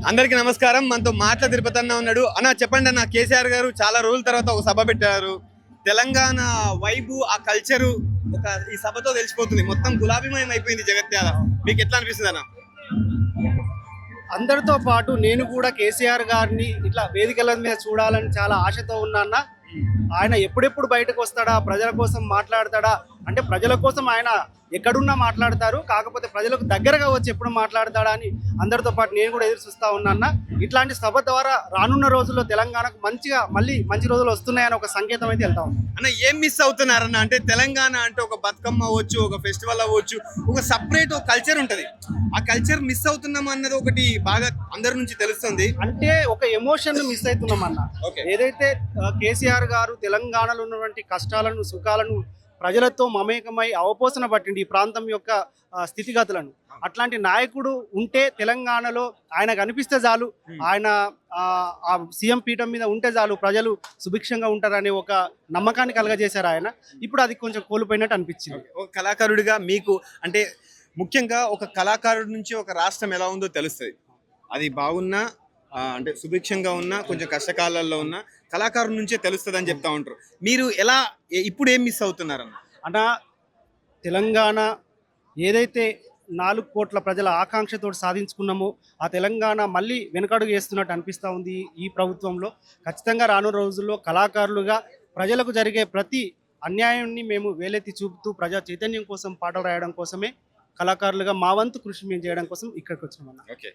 అందరికీ నమస్కారం. మనతో మాటల తిరుపతి అన్న ఉన్నాడు. అన్న చెప్పండి అన్న, కేసీఆర్ గారు చాలా రోజుల తర్వాత ఒక సభ పెట్టారు. తెలంగాణ వైబు ఆ కల్చరు ఒక ఈ సభతో తెలిసిపోతుంది. మొత్తం గులాబీమయం అయిపోయింది జగత్యాల. మీకు ఎట్లా అనిపిస్తుంది అన్న? అందరితో పాటు నేను కూడా కేసీఆర్ గారిని ఇట్లా వేదికల మీద చూడాలని చాలా ఆశతో ఉన్నాన్న. ఆయన ఎప్పుడెప్పుడు బయటకు వస్తాడా, ప్రజల కోసం మాట్లాడతాడా అంటే ప్రజల కోసం ఆయన ఎక్కడున్నా మాట్లాడతారు, కాకపోతే ప్రజలకు దగ్గరగా వచ్చి ఎప్పుడు మాట్లాడతాడా అని అందరితో పాటు నేను కూడా ఎదురు చూస్తూ ఉన్నాన్న. ఇట్లాంటి సభ ద్వారా రానున్న రోజుల్లో తెలంగాణకు మళ్ళీ మంచి రోజులు వస్తున్నాయని ఒక సంకేతం అయితే వెళ్తా ఉంది. అన్న ఏం మిస్ అవుతున్నారన్న? అంటే తెలంగాణ అంటే ఒక బతుకమ్మ అవ్వచ్చు, ఒక ఫెస్టివల్ అవ్వచ్చు, ఒక సపరేట్ ఒక కల్చర్ ఉంటుంది. ఆ కల్చర్ మిస్ అవుతున్నాం అన్నది ఒకటి బాగా అందరి నుంచి తెలుస్తుంది. అంటే ఒక ఎమోషన్ మిస్ అవుతున్నాం అన్న. ఏదైతే కేసీఆర్ గారు తెలంగాణలో ఉన్నటువంటి కష్టాలను సుఖాలను ప్రజలతో మమేకమై అవపోసన పట్టిండి ఈ ప్రాంతం యొక్క స్థితిగతులను. అట్లాంటి నాయకుడు ఉంటే తెలంగాణలో ఆయన కనిపిస్తే చాలు, ఆయన ఆ సీఎం పీఠం మీద ఉంటే చాలు, ప్రజలు సుభిక్షంగా ఉంటారనే ఒక నమ్మకాన్ని కలగజేశారు ఆయన. ఇప్పుడు అది కొంచెం కోల్పోయినట్టు అనిపించింది. ఒక కళాకారుడిగా మీకు అంటే ముఖ్యంగా ఒక కళాకారుడి నుంచి ఒక రాష్ట్రం ఎలా ఉందో తెలుస్తుంది. అది బాగున్నా అంటే సుభిక్షంగా ఉన్నా, కొంచెం కష్టకాలాల్లో ఉన్నా కళాకారుడి నుంచే తెలుస్తుంది అని చెప్తా ఉంటారు. మీరు ఎలా ఇప్పుడు ఏం మిస్ అవుతున్నారన్న? అన్న, తెలంగాణ ఏదైతే 4 కోట్ల ప్రజల ఆకాంక్షతో సాధించుకున్నామో ఆ తెలంగాణ మళ్ళీ వెనుకడుగు వేస్తున్నట్టు అనిపిస్తూ ఉంది ఈ ప్రభుత్వంలో. ఖచ్చితంగా రానున్న రోజుల్లో కళాకారులుగా ప్రజలకు జరిగే ప్రతి అన్యాయాన్ని మేము వేలెత్తి చూపుతూ ప్రజా చైతన్యం కోసం పాటలు రాయడం కోసమే కళాకారులుగా మా వంతు కృషి మేము చేయడం కోసం ఇక్కడికి వచ్చామన్న. ఓకే.